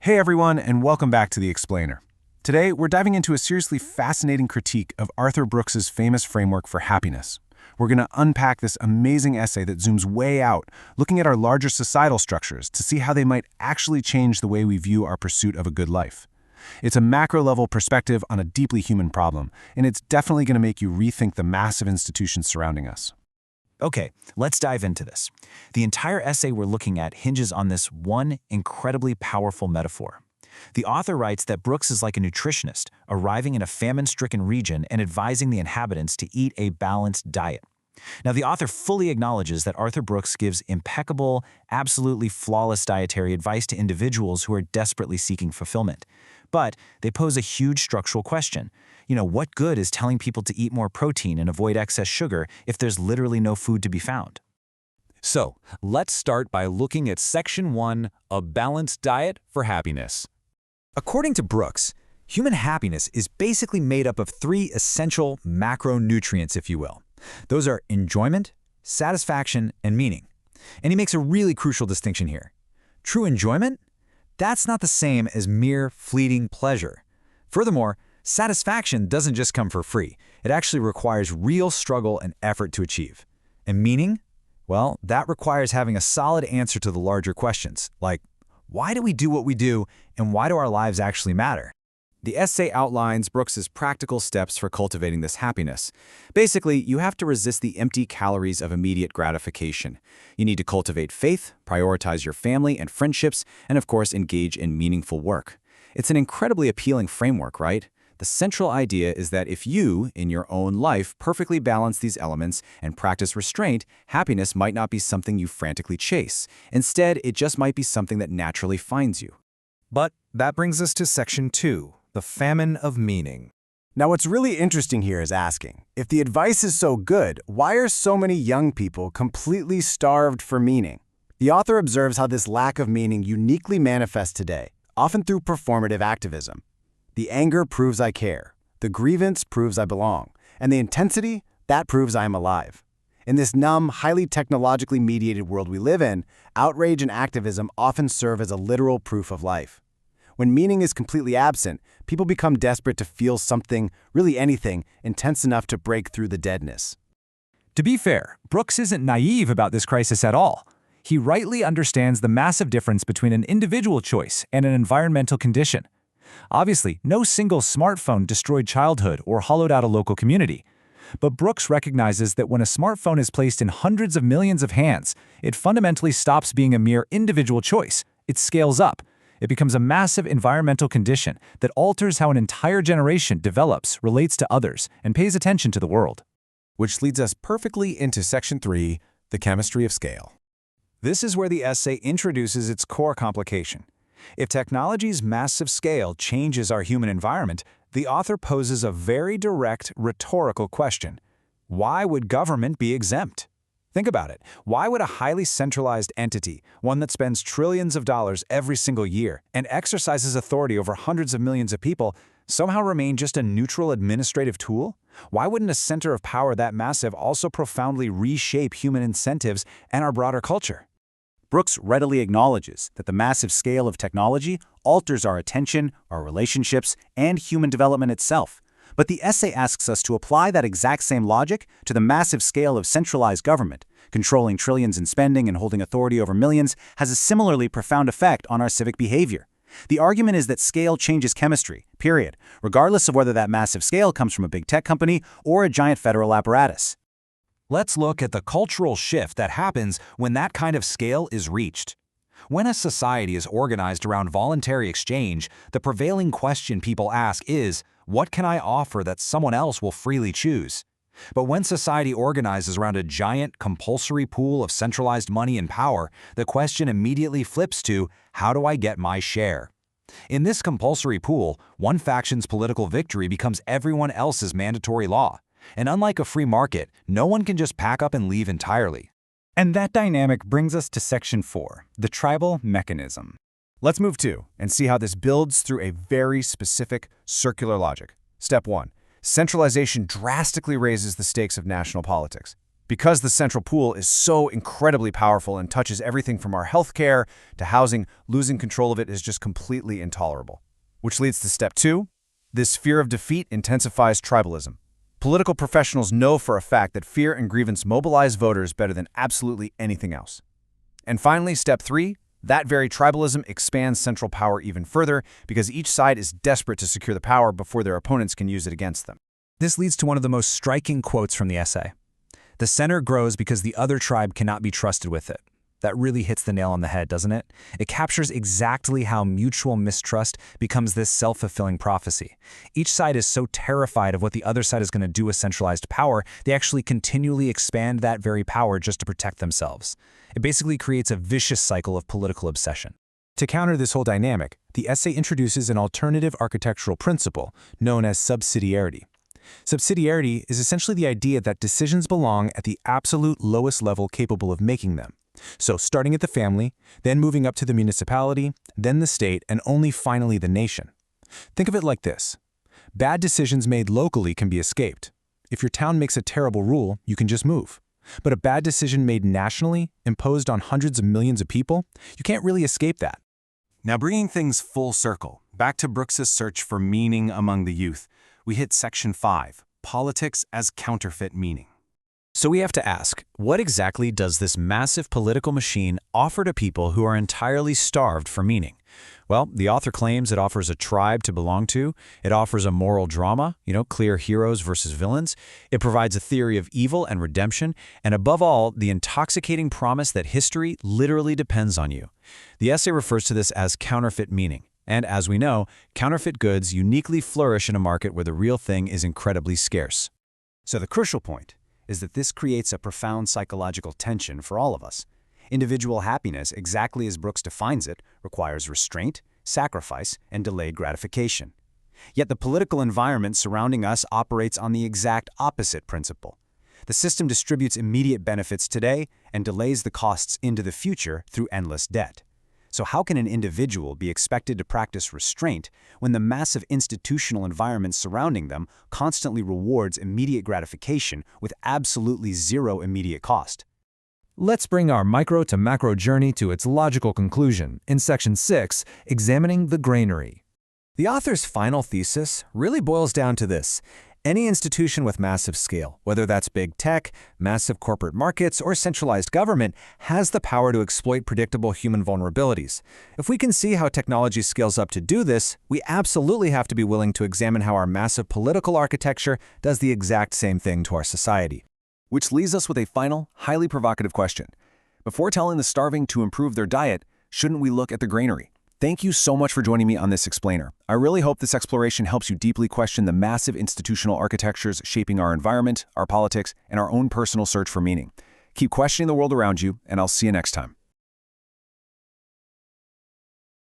Hey everyone, and welcome back to The Explainer. Today, we're diving into a seriously fascinating critique of Arthur Brooks's famous framework for happiness. We're going to unpack this amazing essay that zooms way out, looking at our larger societal structures to see how they might actually change the way we view our pursuit of a good life. It's a macro-level perspective on a deeply human problem, and it's definitely going to make you rethink the massive institutions surrounding us. Okay, let's dive into this. The entire essay we're looking at hinges on this one incredibly powerful metaphor. The author writes that Brooks is like a nutritionist, arriving in a famine-stricken region and advising the inhabitants to eat a balanced diet. Now, the author fully acknowledges that Arthur Brooks gives impeccable, absolutely flawless dietary advice to individuals who are desperately seeking fulfillment. But they pose a huge structural question. What good is telling people to eat more protein and avoid excess sugar if there's literally no food to be found? So, let's start by looking at Section 1, A Balanced Diet for Happiness. According to Brooks, human happiness is basically made up of three essential macronutrients, if you will. Those are enjoyment, satisfaction, and meaning. And he makes a really crucial distinction here. True enjoyment? That's not the same as mere fleeting pleasure. Furthermore, satisfaction doesn't just come for free. It actually requires real struggle and effort to achieve. And meaning? Well, that requires having a solid answer to the larger questions, like, why do we do what we do, and why do our lives actually matter? The essay outlines Brooks's practical steps for cultivating this happiness. Basically, you have to resist the empty calories of immediate gratification. You need to cultivate faith, prioritize your family and friendships, and of course, engage in meaningful work. It's an incredibly appealing framework, right? The central idea is that if you, in your own life, perfectly balance these elements and practice restraint, happiness might not be something you frantically chase. Instead, it just might be something that naturally finds you. But that brings us to Section 2, the famine of meaning. Now, what's really interesting here is asking, if the advice is so good, why are so many young people completely starved for meaning? The author observes how this lack of meaning uniquely manifests today, often through performative activism. The anger proves I care, the grievance proves I belong, and the intensity, that proves I am alive. In this numb, highly technologically mediated world we live in, outrage and activism often serve as a literal proof of life. When meaning is completely absent, people become desperate to feel something, really anything, intense enough to break through the deadness. To be fair, Brooks isn't naive about this crisis at all. He rightly understands the massive difference between an individual choice and an environmental condition. Obviously, no single smartphone destroyed childhood or hollowed out a local community. But Brooks recognizes that when a smartphone is placed in hundreds of millions of hands, it fundamentally stops being a mere individual choice. It scales up. It becomes a massive environmental condition that alters how an entire generation develops, relates to others, and pays attention to the world. Which leads us perfectly into Section 3, the chemistry of scale. This is where the essay introduces its core complication. If technology's massive scale changes our human environment, the author poses a very direct, rhetorical question. Why would government be exempt? Think about it. Why would a highly centralized entity, one that spends trillions of dollars every single year and exercises authority over hundreds of millions of people, somehow remain just a neutral administrative tool? Why wouldn't a center of power that massive also profoundly reshape human incentives and our broader culture? Brooks readily acknowledges that the massive scale of technology alters our attention, our relationships, and human development itself. But the essay asks us to apply that exact same logic to the massive scale of centralized government. Controlling trillions in spending and holding authority over millions has a similarly profound effect on our civic behavior. The argument is that scale changes chemistry, period, regardless of whether that massive scale comes from a big tech company or a giant federal apparatus. Let's look at the cultural shift that happens when that kind of scale is reached. When a society is organized around voluntary exchange, the prevailing question people ask is, what can I offer that someone else will freely choose? But when society organizes around a giant, compulsory pool of centralized money and power, the question immediately flips to, how do I get my share? In this compulsory pool, one faction's political victory becomes everyone else's mandatory law. And unlike a free market, no one can just pack up and leave entirely. And that dynamic brings us to Section 4, the tribal mechanism. Let's move to and see how this builds through a very specific circular logic. Step 1. Centralization drastically raises the stakes of national politics. Because the central pool is so incredibly powerful and touches everything from our healthcare to housing, losing control of it is just completely intolerable. Which leads to step 2. This fear of defeat intensifies tribalism. Political professionals know for a fact that fear and grievance mobilize voters better than absolutely anything else. And finally, step 3. That very tribalism expands central power even further because each side is desperate to secure the power before their opponents can use it against them. This leads to one of the most striking quotes from the essay. The center grows because the other tribe cannot be trusted with it. That really hits the nail on the head, doesn't it? It captures exactly how mutual mistrust becomes this self-fulfilling prophecy. Each side is so terrified of what the other side is going to do with centralized power, they actually continually expand that very power just to protect themselves. It basically creates a vicious cycle of political obsession. To counter this whole dynamic, the essay introduces an alternative architectural principle known as subsidiarity. Subsidiarity is essentially the idea that decisions belong at the absolute lowest level capable of making them. So starting at the family, then moving up to the municipality, then the state, and only finally the nation. Think of it like this. Bad decisions made locally can be escaped. If your town makes a terrible rule, you can just move. But a bad decision made nationally, imposed on hundreds of millions of people, you can't really escape that. Now bringing things full circle, back to Brooks's search for meaning among the youth, we hit section 5, politics as counterfeit meaning. So we have to ask, what exactly does this massive political machine offer to people who are entirely starved for meaning? Well, the author claims it offers a tribe to belong to, it offers a moral drama, clear heroes versus villains, it provides a theory of evil and redemption, and above all, the intoxicating promise that history literally depends on you. The essay refers to this as counterfeit meaning. And as we know, counterfeit goods uniquely flourish in a market where the real thing is incredibly scarce. So the crucial point is that this creates a profound psychological tension for all of us. Individual happiness, exactly as Brooks defines it, requires restraint, sacrifice, and delayed gratification. Yet the political environment surrounding us operates on the exact opposite principle. The system distributes immediate benefits today and delays the costs into the future through endless debt. So how can an individual be expected to practice restraint when the massive institutional environment surrounding them constantly rewards immediate gratification with absolutely zero immediate cost? Let's bring our micro to macro journey to its logical conclusion in section 6, examining the granary. The author's final thesis really boils down to this. Any institution with massive scale, whether that's big tech, massive corporate markets, or centralized government, has the power to exploit predictable human vulnerabilities. If we can see how technology scales up to do this, we absolutely have to be willing to examine how our massive political architecture does the exact same thing to our society. Which leaves us with a final, highly provocative question. Before telling the starving to improve their diet, shouldn't we look at the granary? Thank you so much for joining me on this explainer. I really hope this exploration helps you deeply question the massive institutional architectures shaping our environment, our politics, and our own personal search for meaning. Keep questioning the world around you, and I'll see you next time.